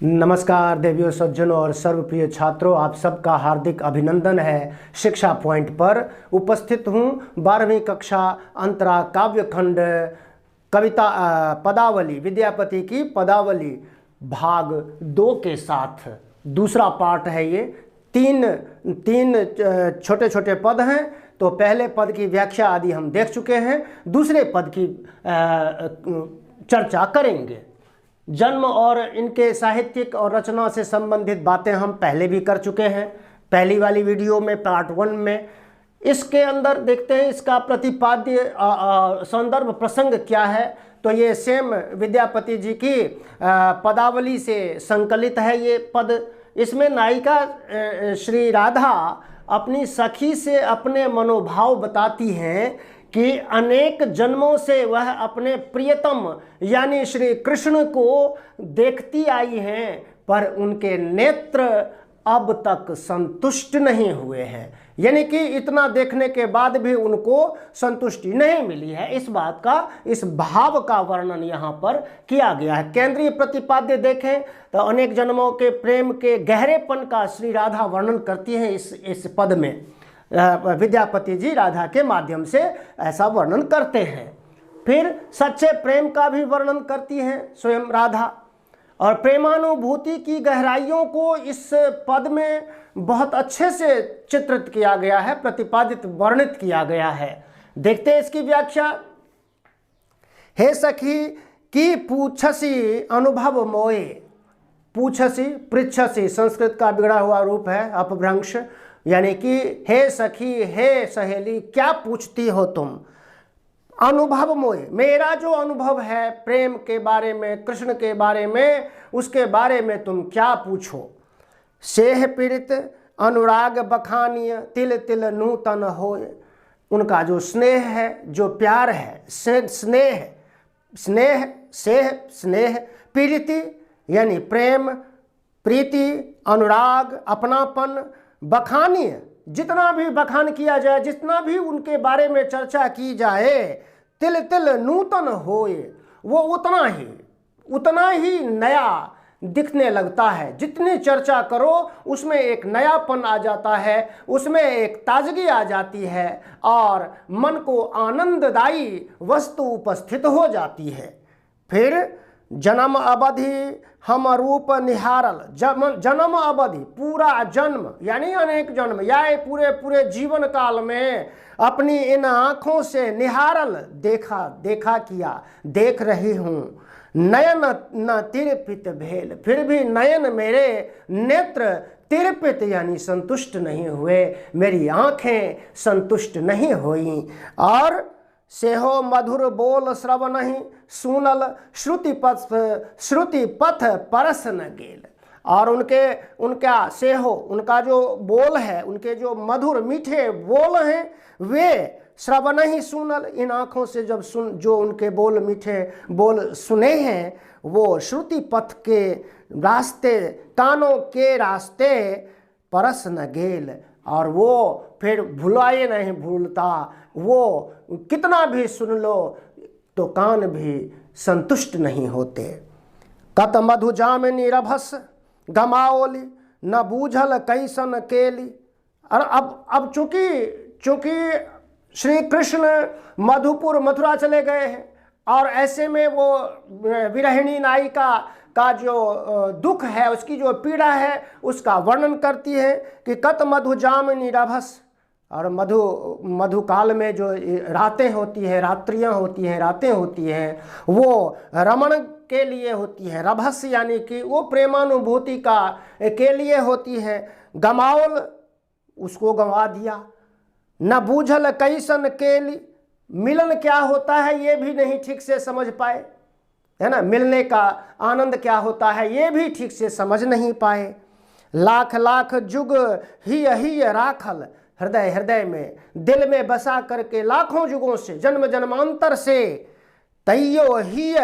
नमस्कार देवियों, सज्जनों और सर्वप्रिय छात्रों, आप सबका हार्दिक अभिनंदन है। शिक्षा पॉइंट पर उपस्थित हूँ 12वीं कक्षा अंतरा काव्यखंड कविता पदावली विद्यापति की पदावली भाग 2 के साथ। दूसरा पार्ट है ये। तीन छोटे छोटे पद हैं। तो पहले पद की व्याख्या आदि हम देख चुके हैं, दूसरे पद की चर्चा करेंगे। जन्म और इनके साहित्यिक और रचना से संबंधित बातें हम पहले भी कर चुके हैं, पहली वाली वीडियो में, पार्ट 1 में। इसके अंदर देखते हैं इसका प्रतिपाद्य संदर्भ प्रसंग क्या है। तो ये सेम विद्यापति जी की पदावली से संकलित है ये पद। इसमें नायिका श्री राधा अपनी सखी से अपने मनोभाव बताती हैं कि अनेक जन्मों से वह अपने प्रियतम यानी श्री कृष्ण को देखती आई हैं, पर उनके नेत्र अब तक संतुष्ट नहीं हुए हैं। यानी कि इतना देखने के बाद भी उनको संतुष्टि नहीं मिली है। इस बात का, इस भाव का वर्णन यहाँ पर किया गया है। केंद्रीय प्रतिपाद्य देखें तो अनेक जन्मों के प्रेम के गहरेपन का श्री राधा वर्णन करती हैं इस पद में। विद्यापति जी राधा के माध्यम से ऐसा वर्णन करते हैं। फिर सच्चे प्रेम का भी वर्णन करती हैं स्वयं राधा, और प्रेमानुभूति की गहराइयों को इस पद में बहुत अच्छे से चित्रित किया गया है, प्रतिपादित वर्णित किया गया है। देखते हैं इसकी व्याख्या। हे सखी की पूछसी अनुभव मोए। पूछसी पृच्छसी संस्कृत का बिगड़ा हुआ रूप है, अपभ्रंश, यानी कि हे सखी, हे सहेली, क्या पूछती हो तुम। अनुभव मोए, मेरा जो अनुभव है प्रेम के बारे में, कृष्ण के बारे में, उसके बारे में तुम क्या पूछो। सेह पीड़ित अनुराग बखानिय तिल तिल नूतन होए। उनका जो स्नेह है, जो प्यार है, स्नेह पीड़िति यानी प्रेम, प्रीति, अनुराग, अपनापन, बखानीय, जितना भी बखान किया जाए, जितना भी उनके बारे में चर्चा की जाए, तिल तिल नूतन होए, वो उतना ही नया दिखने लगता है। जितनी चर्चा करो उसमें एक नयापन आ जाता है, उसमें एक ताजगी आ जाती है और मन को आनंददायी वस्तु उपस्थित हो जाती है। फिर जन्म अवधि हम रूप निहारल। जन्म अवधि, पूरा जन्म यानी अनेक जन्म, या पूरे जीवन काल में अपनी इन आँखों से निहारल, देखा किया, देख रही हूँ। नयन न तिरपित भेल, फिर भी नयन, मेरे नेत्र तिरपित यानी संतुष्ट नहीं हुए, मेरी आँखें संतुष्ट नहीं हुई। और सेहो मधुर बोल श्रवणहि सुनल, श्रुति पथ परस न गेल। और उनका सेहो, उनका जो बोल है, उनके जो मधुर मीठे बोल हैं, वे श्रवणहि सुनल, इन आँखों से जब जो उनके बोल, मीठे बोल सुने हैं, वो श्रुति पथ के रास्ते, कानों के रास्ते परस न गेल, और वो फिर भुलाए नहीं भूलता। वो कितना भी सुन लो तो कान भी संतुष्ट नहीं होते। कत मधु जामिनी रभस गमाओली, न बूझल कैसन केली। और अब चूंकि श्री कृष्ण मधुपुर मथुरा चले गए हैं, और ऐसे में वो विरहिणी नायिका का जो दुख है, उसकी जो पीड़ा है, उसका वर्णन करती है कि कत मधु जामिनी रभस। और मधु काल में जो रातें होती हैं, रात्रियां होती हैं, रातें होती हैं, वो रमण के लिए होती है। रभस यानी कि वो प्रेमानुभूति के लिए होती है। गमाओल, उसको गंवा दिया। न बूझल कैसन केली, मिलन क्या होता है ये भी नहीं ठीक से समझ पाए, है ना। मिलने का आनंद क्या होता है ये भी ठीक से समझ नहीं पाए। लाख लाख जुग ही राखल, हृदय में, दिल में बसा करके लाखों जुगों से, जन्म जन्मांतर से, तैयो ही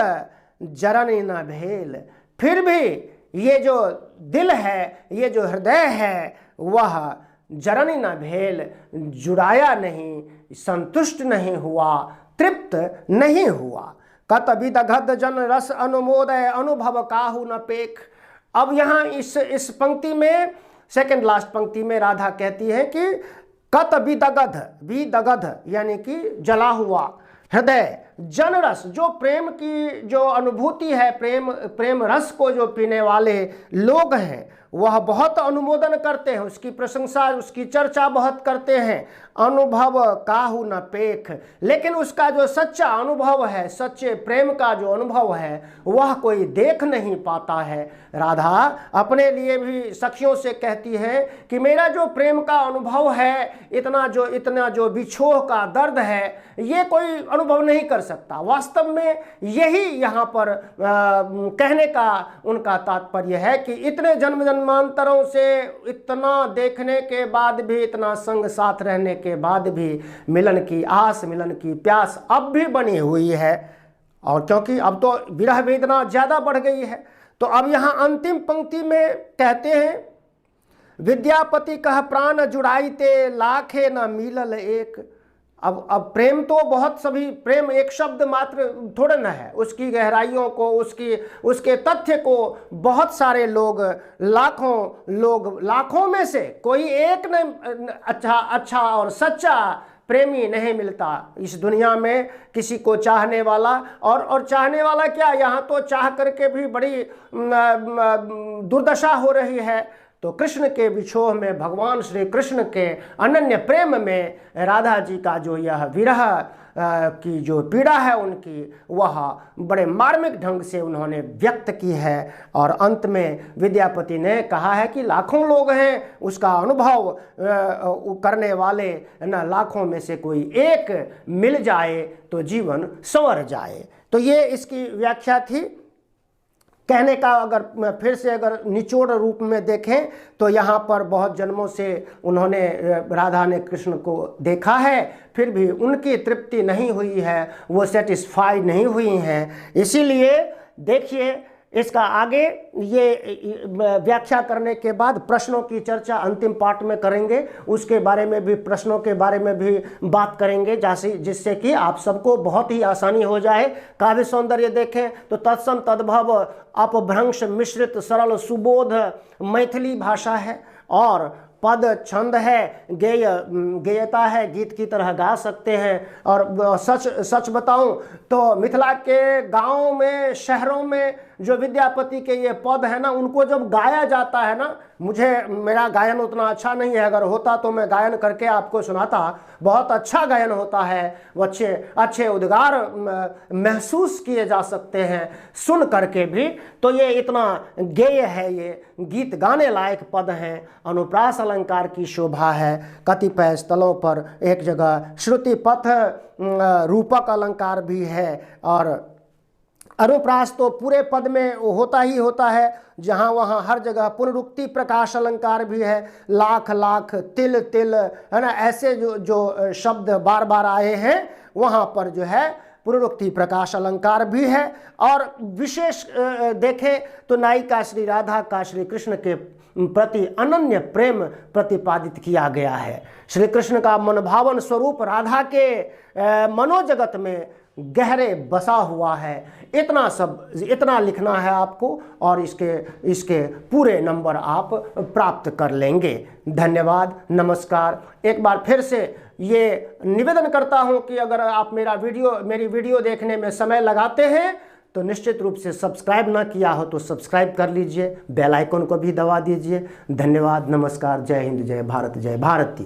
जरनी न भेल। फिर भी ये जो दिल है, ये जो हृदय है, वह जरनी न भेल, जुड़ाया नहीं, संतुष्ट नहीं हुआ, तृप्त नहीं हुआ। कत विदघद जन रस अनुमोदय, अनुभव काहू न पेख। अब यहाँ इस पंक्ति में, सेकंड लास्ट पंक्ति में राधा कहती है कि कत विदगध यानी कि जला हुआ हृदय जन रस, जो प्रेम की जो अनुभूति है, प्रेम रस को जो पीने वाले लोग हैं वह बहुत अनुमोदन करते हैं, उसकी प्रशंसा, उसकी चर्चा बहुत करते हैं। अनुभव काहू न पेख, लेकिन उसका जो सच्चा अनुभव है, सच्चे प्रेम का जो अनुभव है वह कोई देख नहीं पाता है। राधा अपने लिए भी सखियों से कहती है कि मेरा जो प्रेम का अनुभव है, इतना जो बिछोह का दर्द है, ये कोई अनुभव नहीं कर सकता। वास्तव में यही यहाँ पर कहने का उनका तात्पर्य है कि इतने जन्म जन्मांतरों से इतना देखने के बाद भी, इतना संग साथ रहने के बाद भी मिलन की आस, मिलन की प्यास अब भी बनी हुई है। और क्योंकि अब तो विरह वेदना ज़्यादा बढ़ गई है, तो अब यहाँ अंतिम पंक्ति में कहते हैं, विद्यापति कह प्राण जुड़ाईते लाखे न मिलल एक। अब प्रेम तो बहुत, सभी प्रेम एक शब्द मात्र थोड़ा न है, उसकी गहराइयों को, उसके तथ्य को बहुत सारे लोग, लाखों में से कोई एक न अच्छा और सच्चा प्रेमी नहीं मिलता इस दुनिया में, किसी को चाहने वाला। और चाहने वाला क्या, यहाँ तो चाह करके भी बड़ी दुर्दशा हो रही है। तो कृष्ण के विछोह में, भगवान श्री कृष्ण के अनन्य प्रेम में राधा जी का जो यह विरह की जो पीड़ा है उनकी, वह बड़े मार्मिक ढंग से उन्होंने व्यक्त की है। और अंत में विद्यापति ने कहा है कि लाखों लोग हैं, उसका अनुभव करने वाले न लाखों में से कोई एक मिल जाए तो जीवन संवर जाए। तो ये इसकी व्याख्या थी। कहने का अगर फिर से अगर निचोड़ रूप में देखें तो यहाँ पर बहुत जन्मों से उन्होंने, राधा ने कृष्ण को देखा है, फिर भी उनकी तृप्ति नहीं हुई है, वो सेटिस्फाइड नहीं हुई हैं। इसीलिए देखिए इसका आगे ये व्याख्या करने के बाद प्रश्नों की चर्चा अंतिम पार्ट में करेंगे, उसके बारे में भी, प्रश्नों के बारे में भी बात करेंगे, जिससे कि आप सबको बहुत ही आसानी हो जाए। काव्य सौंदर्य देखें तो तत्सम तद्भव अपभ्रंश मिश्रित सरल सुबोध मैथिली भाषा है, और पद छंद है, गेयता है, गीत की तरह गा सकते हैं। और सच बताऊं तो मिथिला के गांवों में, शहरों में जो विद्यापति के ये पद है ना, उनको जब गाया जाता है ना, मेरा गायन उतना अच्छा नहीं है, अगर होता तो मैं गायन करके आपको सुनाता, बहुत अच्छा गायन होता है, वो अच्छे उद्गार महसूस किए जा सकते हैं सुन करके भी। तो ये इतना गेय है, ये गीत गाने लायक पद हैं। अनुप्रास अलंकार की शोभा है, कतिपय स्थलों पर एक जगह श्रुति पथ रूपक अलंकार भी है, और अनुप्रास तो पूरे पद में होता ही होता है, जहाँ वहाँ हर जगह पुनरुक्ति प्रकाश अलंकार भी है, लाख लाख तिल तिल, है ना, ऐसे जो शब्द बार बार आए हैं वहाँ पर जो है पुनरुक्ति प्रकाश अलंकार भी है। और विशेष देखें तो नायिका श्री राधा का श्री कृष्ण के प्रति अनन्य प्रेम प्रतिपादित किया गया है। श्री कृष्ण का मनभावन स्वरूप राधा के मनोजगत में गहरे बसा हुआ है। इतना लिखना है आपको, और इसके पूरे नंबर आप प्राप्त कर लेंगे। धन्यवाद, नमस्कार। एक बार फिर से ये निवेदन करता हूं कि अगर आप मेरी वीडियो देखने में समय लगाते हैं तो निश्चित रूप से सब्सक्राइब ना किया हो तो सब्सक्राइब कर लीजिए, बेल आइकन को भी दबा दीजिए। धन्यवाद, नमस्कार, जय हिंद, जय भारत, जय भारती।